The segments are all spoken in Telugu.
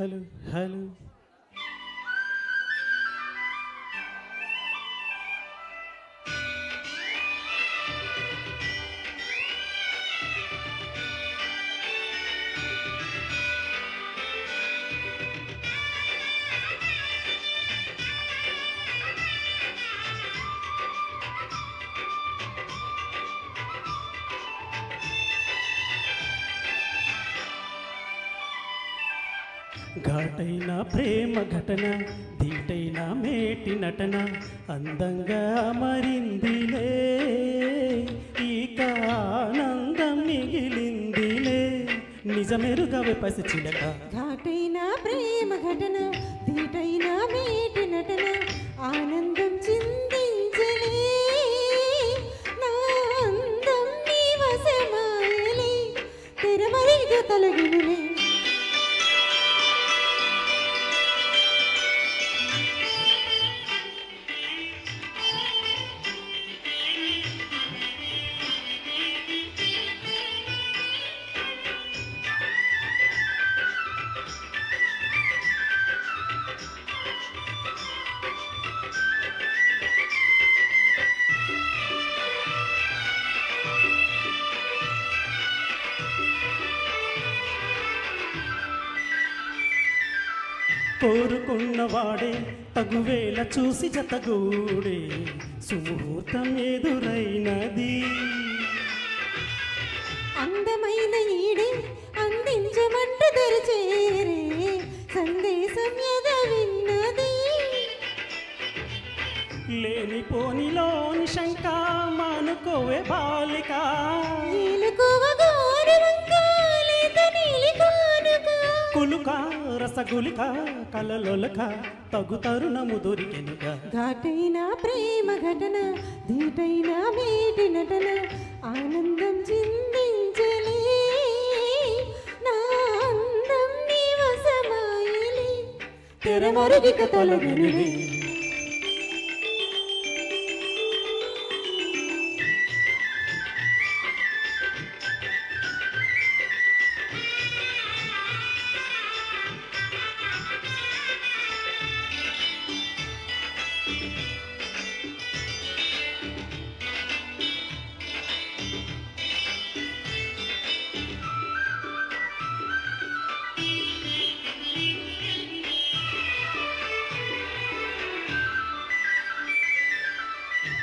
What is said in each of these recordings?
హలో హలో ఘాటైన ప్రేమ ఘటన ధీటైన మేటి నటన అందంగా మరిందిలే ఇక ఆనందం మిగిలిందిలే నిజమెరుగవే పసి చిలక ఘాటైన ప్రేమ ఘటన ధీటైన మేటి నటన ఆనందం చిందించలే నా అందం నీ వశమాయలే తెరమరిగా తొలగినులే కోరుకున్నవాడే తగువేళ చూసి జతగూడే సుముహూర్తం ఎదురైనది అందమైన ఈడే అందించమంటూ దరిచేరే సందేశం ఎద విన్నది లేనిపోనిలోని శంక మానుకోవే బాలిక కులుక రసగులిక కలలొలక తగు తరుణము దొరికెనుగా ఘాటైన ప్రేమ ఘటన ధీటైన మేటి నటన ఆనందం చిందించలే నా అందం నీ వశమాయలే తెరమరుగిక తొలగినులే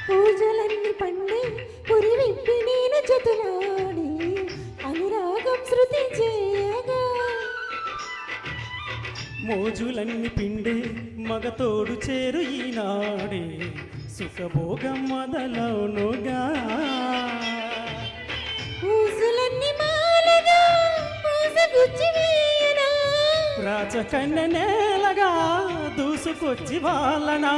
పూజలన్నీ పండి పురి విప్పి నేను జతులాడి అనురాగం శృతి చేయగా మోజులన్నీ పిండే మగతోడు చేరు ఈనాడే సుఖభోగం మొదలవునుగా పూసులన్నీ మాలగా పూసగుచ్చి వేయనా రాచకన్న నేలగా దూసుకొచ్చి వాళ్ళనా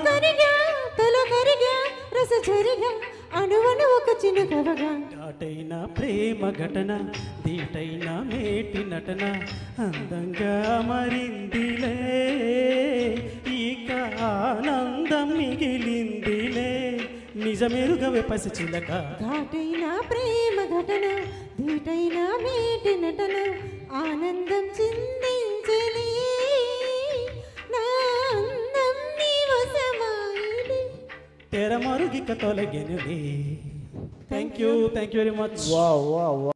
కరిగా తొలకరిగా రస జరిగా అణువను ఒక చినుకవగా ఘాటైన ప్రేమ ఘటన ధీటైన మేటి నటన అందంగా మరిందిలే ఇక ఆనందం మిగిలిందిలే నిజమెరుగవే పసి చిలక ఘాటైన ప్రేమ ఘటన ధీటైన మేటి నటన ఆనందం చిందించలే నా అందం నీ వశమాయలే తెరమరుగిక తొలగెనులే thank you very much. Wow, wow, wow.